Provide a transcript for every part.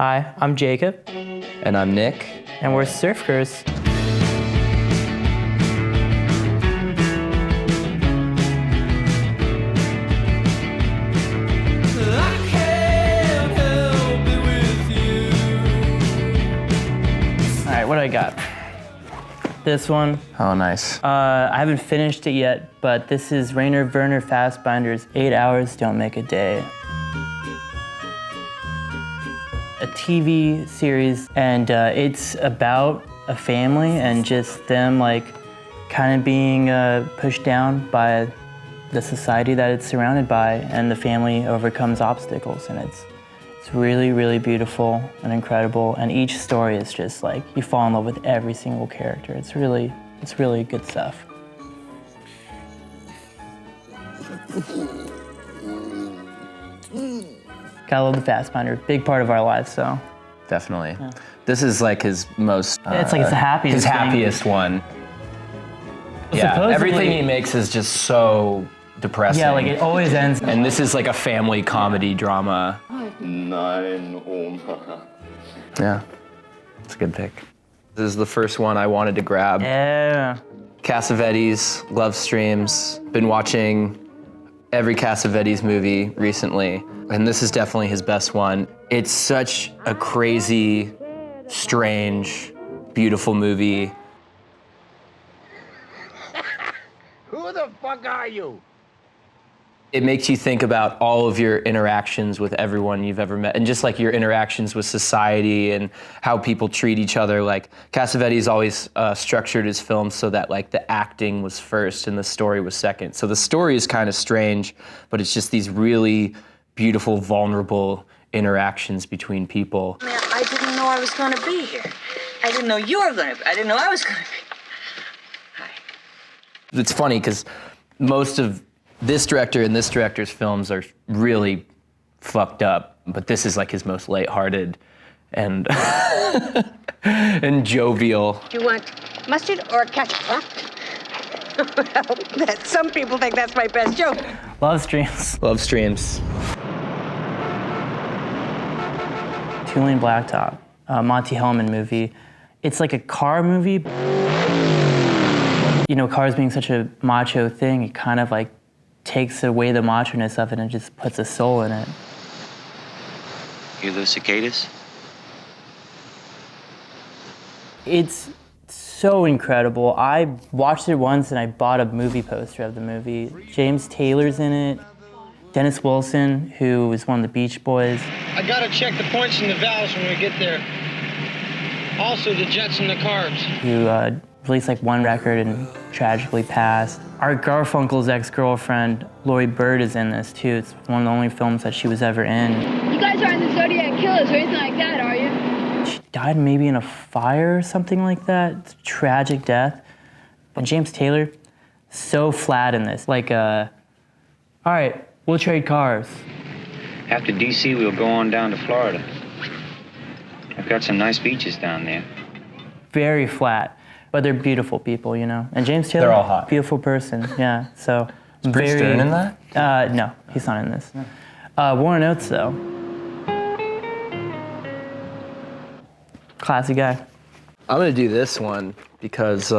Hi, I'm Jacob. And I'm Nick. And we're surfers. All right, what do I got? This one. Oh, nice. I haven't finished it yet, but this is Rainer Werner Fassbinder's 8 Hours Don't Make a Day. A TV series, and it's about a family and just them like kind of being pushed down by the society that it's surrounded by, and the family overcomes obstacles, and it's really, really beautiful and incredible, and each story is just like, you fall in love with every single character. It's really good stuff. Gotta love the Fassbinder, big part of our lives, so. Definitely. Yeah. This is like his most... it's like his happiest His happiest one. Yeah, supposedly, everything he makes is just so depressing. Yeah, like it always ends. And this is like a family comedy drama. Nein, Oma. Yeah, it's a good pick. This is the first one I wanted to grab. Yeah. Cassavetes, Love Streams. Been watching every Cassavetes movie recently, and this is definitely his best one. It's such a crazy, strange, beautiful movie. Who the fuck are you? It makes you think about all of your interactions with everyone you've ever met, and just like your interactions with society and how people treat each other. Like Cassavetes always structured his films so that like the acting was first and the story was second. So the story is kind of strange, but it's just these really beautiful, vulnerable interactions between people. Man, I didn't know I was going to be here. I didn't know you were going to be. I didn't know I was going to be. Hi. It's funny because most of this director and this director's films are really fucked up, but this is like his most lighthearted and and jovial. Do you want mustard or ketchup? Well, some people think that's my best joke. Love Streams. Love Streams. Two-Lane Blacktop, Monty Hellman movie. It's like a car movie. You know, cars being such a macho thing, it kind of like takes away the macho-ness of it and just puts a soul in it. Hear those cicadas? It's so incredible. I watched it once and I bought a movie poster of the movie. James Taylor's in it. Dennis Wilson, who is one of the Beach Boys. I gotta check the points and the valves when we get there. Also the jets and the carbs. Who released like one record and tragically passed. Art Garfunkel's ex-girlfriend, Lori Bird, is in this too. It's one of the only films that she was ever in. You guys aren't the Zodiac Killers or anything like that, are you? She died maybe in a fire or something like that. It's a tragic death. And James Taylor, so flat in this. Like, all right, we'll trade cars. After D.C., we'll go on down to Florida. I've got some nice beaches down there. Very flat. But they're beautiful people, you know. And James Taylor, they're all hot. Beautiful person, yeah. So is Bruce Stern in that? No, he's not in this. Warren Oates, though. Classy guy. I'm gonna do this one because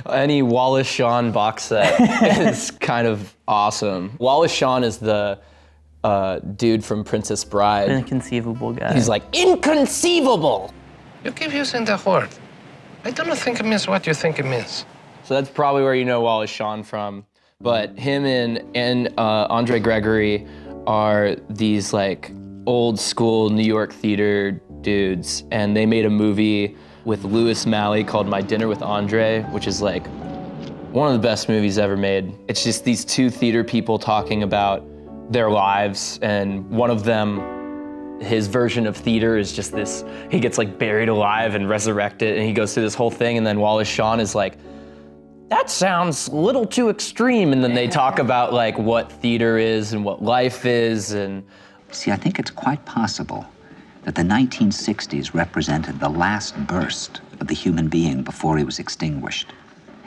any Wallace Shawn box set is kind of awesome. Wallace Shawn is the dude from Princess Bride. Inconceivable guy. He's like, inconceivable! You keep using the word. I don't think it means what you think it means. So that's probably where you know Wallace Shawn from. But him and Andre Gregory are these like old school New York theater dudes, and they made a movie with Louis Malle called My Dinner with Andre, which is like one of the best movies ever made. It's just these two theater people talking about their lives, and one of them, his version of theater is just this, he gets like buried alive and resurrected, and he goes through this whole thing, and then Wallace Shawn is like, that sounds a little too extreme, and then they talk about like what theater is and what life is. And see, I think it's quite possible that the 1960s represented the last burst of the human being before he was extinguished.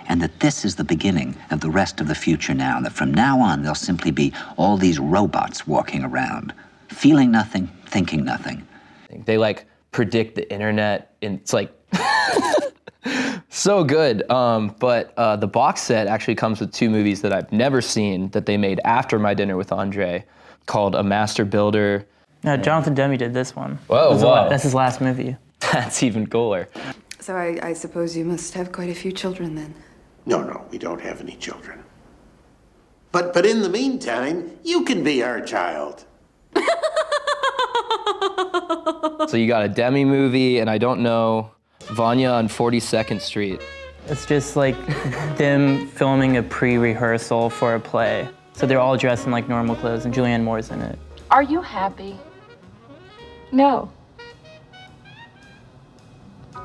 And that this is the beginning of the rest of the future now, that from now on there'll simply be all these robots walking around. feeling nothing, thinking nothing. They like predict the internet, and it's like so good. But the box set actually comes with 2 movies that I've never seen that they made after My Dinner with Andre, called A Master Builder. No, Jonathan Demme did this one. Whoa, wow. That's his last movie. That's even cooler. So I suppose you must have quite a few children then. No, we don't have any children. But in the meantime, you can be our child. So you got a Demme movie, and I don't know, Vanya on 42nd Street. It's just like them filming a pre-rehearsal for a play. So they're all dressed in like normal clothes, and Julianne Moore's in it. Are you happy? No.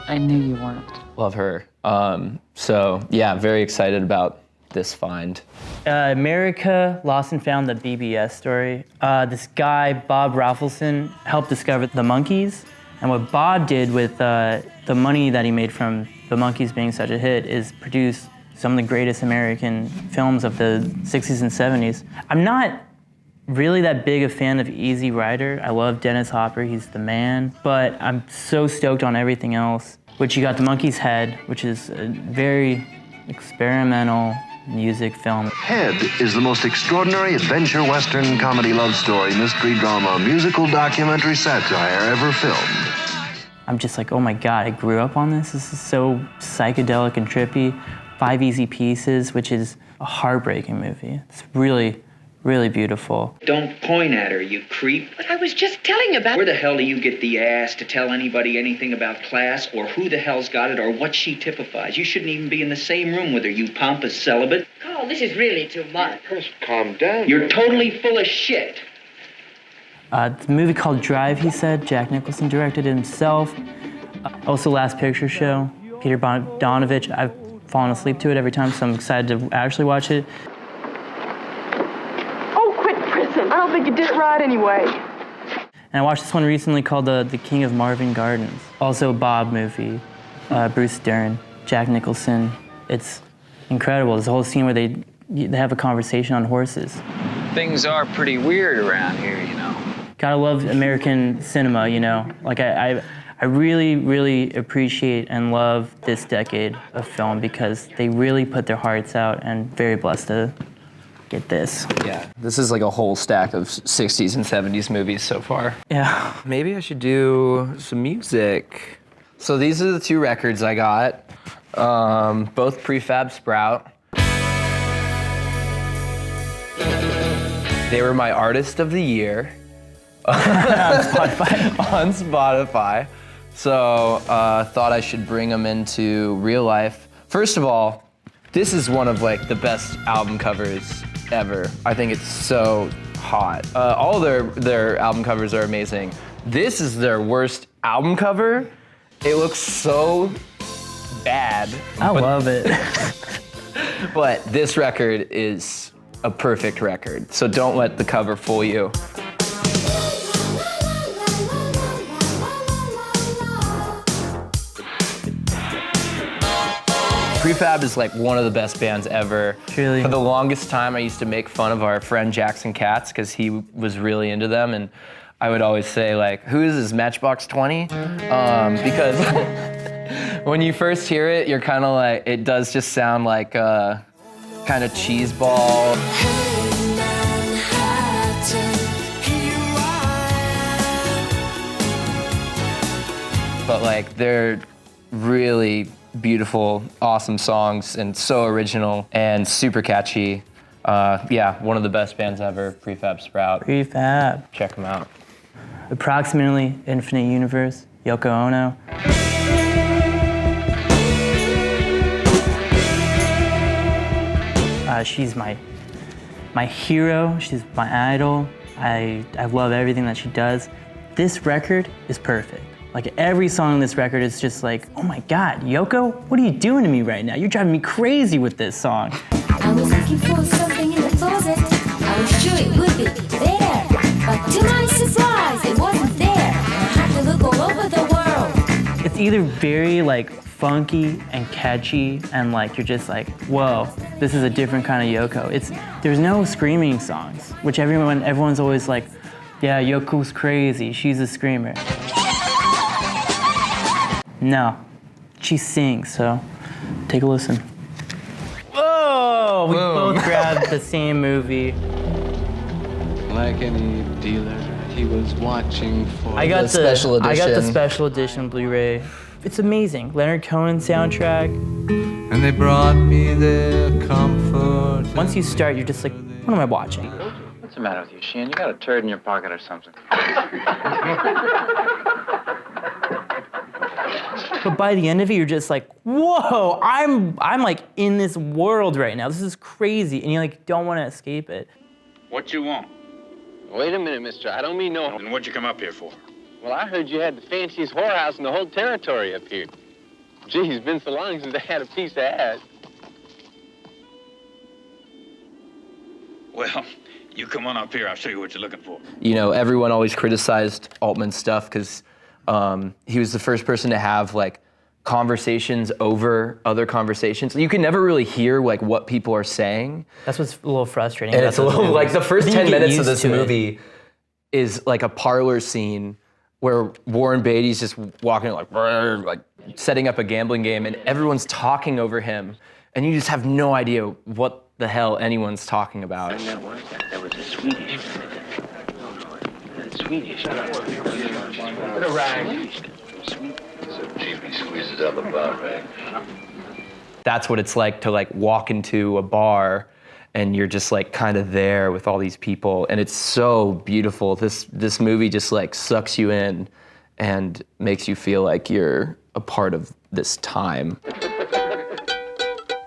I knew you weren't. Love her. So yeah, very excited about this find. America Lost and Found, the BBS story. This guy, Bob Rafelson, helped discover the Monkees. And what Bob did with the money that he made from the Monkees being such a hit is produce some of the greatest American films of the 60s and 70s. I'm not really that big a fan of Easy Rider. I love Dennis Hopper, he's the man. But I'm so stoked on everything else, which you got The Monkey's Head, which is a very experimental music film. Head is the most extraordinary adventure western comedy love story, mystery drama, musical documentary satire ever filmed. I'm just like, oh my God, I grew up on this. This is so psychedelic and trippy. 5 Easy Pieces, which is a heartbreaking movie. It's really, really beautiful. Don't point at her, you creep. But I was just telling about where the hell do you get the ass to tell anybody anything about class, or who the hell's got it, or what she typifies? You shouldn't even be in the same room with her, you pompous celibate. Oh, this is really too much. Calm down. You're totally full of shit. The movie called Drive, he said. Jack Nicholson directed it himself. Also Last Picture Show, Peter Bogdanovich. I've fallen asleep to it every time, so I'm excited to actually watch it. Oh, quit prison. I don't think you did it right anyway. And I watched this one recently called The King of Marvin Gardens. Also a Bob movie, Bruce Dern, Jack Nicholson. It's incredible. There's a whole scene where they have a conversation on horses. Things are pretty weird around here, you know. Gotta love American cinema, you know? Like I really, really appreciate and love this decade of film because they really put their hearts out, and very blessed to get this. Yeah, this is like a whole stack of 60s and 70s movies so far. Yeah. Maybe I should do some music. So these are the 2 records I got, both Prefab Sprout. They were my Artist of the Year on Spotify. So thought I should bring them into real life. First of all, this is one of like the best album covers ever. I think it's so hot. All their album covers are amazing. This is their worst album cover. It looks so bad. I love it. But this record is a perfect record. So don't let the cover fool you. Prefab is like one of the best bands ever. Truly. For the longest time, I used to make fun of our friend Jackson Katz because he was really into them, and I would always say like, "Who is this, Matchbox 20?" Because when you first hear it, you're kind of like, it does just sound like kind of cheese ball. But like, they're really beautiful, awesome songs, and so original and super catchy. Yeah, one of the best bands ever, Prefab Sprout. Prefab. Check them out. Approximately Infinite Universe, Yoko Ono. She's my hero, she's my idol. I love everything that she does. This record is perfect. Like every song on this record is just like, oh my God, Yoko, what are you doing to me right now? You're driving me crazy with this song. I was looking for something in the closet. I was sure it would be there. But to my surprise, it wasn't there. I had to look all over the world. It's either very like funky and catchy and like you're just like, whoa, this is a different kind of Yoko. There's no screaming songs, which everyone's always like, Yeah, Yoko's crazy. She's a screamer. No, she sings, so take a listen. Whoa! We both grabbed the same movie. Like any dealer, he was watching for I got the special edition. I got the special edition Blu-ray. It's amazing. Leonard Cohen soundtrack. And they brought me their comfort. Once you start, you're just like, what am I watching? What's the matter with you, Sheen? You got a turd in your pocket or something? But by the end of it, you're just like, whoa, I'm like in this world right now. This is crazy, and you like don't want to escape it. What you want? Wait a minute, mister. I don't mean no. And what'd you come up here for? Well, I heard you had the fanciest whorehouse in the whole territory up here. Gee, it's been so long since I had a piece of ass. Well, you come on up here. I'll show you what you're looking for. You know, everyone always criticized Altman's stuff because he was the first person to have like conversations over other conversations. You can never really hear like what people are saying. That's what's a little frustrating. And about it's a those little movies. like the first I think 10 you get minutes of used this to it. movie is like a parlor scene where Warren Beatty's just walking like setting up a gambling game and everyone's talking over him and you just have no idea what the hell anyone's talking about. And that was that. That was a Swedish. Swedish. Bit of rag. So cheapy squeezes out the bar rag. That's what it's like to like walk into a bar and you're just like kind of there with all these people and it's so beautiful. This movie just like sucks you in and makes you feel like you're a part of this time.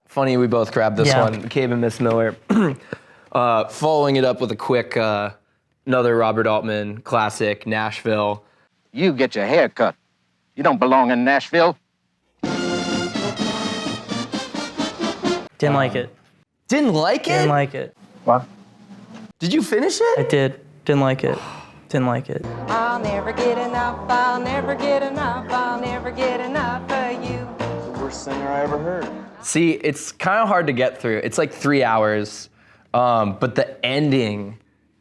Funny we both grabbed this one, McCabe and Miss Miller. Following it up with a quick, another Robert Altman classic, Nashville. You get your hair cut. You don't belong in Nashville. Didn't like it. Didn't like it? Didn't like it. What? Did you finish it? I did. Didn't like it. Didn't like it. I'll never get enough, I'll never get enough, I'll never get enough of you. The worst singer I ever heard. See, it's kind of hard to get through. It's like 3 hours, but the ending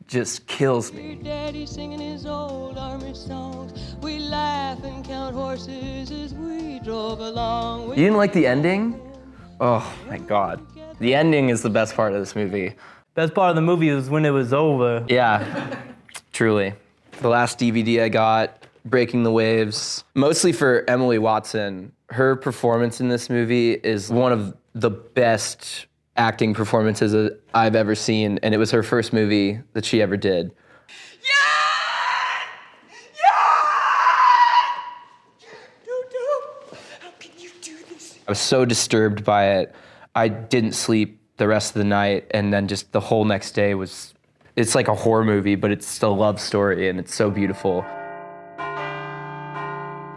just kills me. Daddy singing his old army songs. We laugh and count horses as we drove along. You didn't like the ending? Oh my God. The ending is the best part of this movie. Best part of the movie was when it was over. Yeah, truly. The last DVD I got, Breaking the Waves, mostly for Emily Watson. Her performance in this movie is one of the best acting performances that I've ever seen, and it was her first movie that she ever did. I was so disturbed by it. I didn't sleep the rest of the night, and then just the whole next day was, it's like a horror movie, but it's still a love story, and it's so beautiful.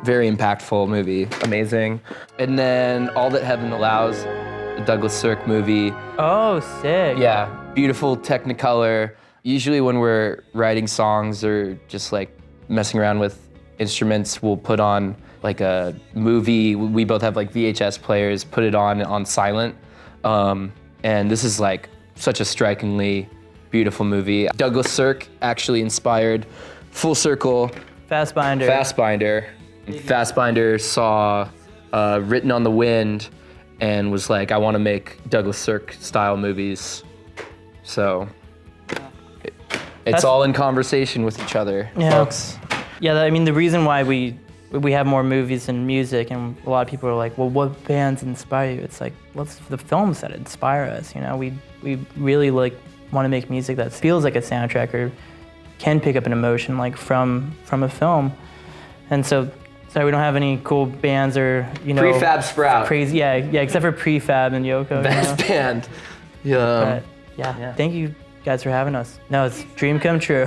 Very impactful movie, amazing. And then All That Heaven Allows, the Douglas Sirk movie. Oh, sick. Yeah, beautiful Technicolor. Usually when we're writing songs or just like messing around with instruments, we'll put on like a movie. We both have like VHS players, put it on silent. And this is like such a strikingly beautiful movie. Douglas Sirk actually inspired Full Circle. Fassbinder. Fassbinder saw Written on the Wind and was like, I want to make Douglas Sirk style movies. So it's all in conversation with each other, folks. Yeah, I mean, the reason why we have more movies than music, and a lot of people are like, well, what bands inspire you? It's like, what's the films that inspire us? You know, we really like want to make music that feels like a soundtrack or can pick up an emotion like from a film. And so, sorry, we don't have any cool bands or, you know. Prefab Sprout. Crazy, yeah, except for Prefab and Yoko. Best band. Yeah. But, yeah, thank you guys for having us. No, it's a dream come true.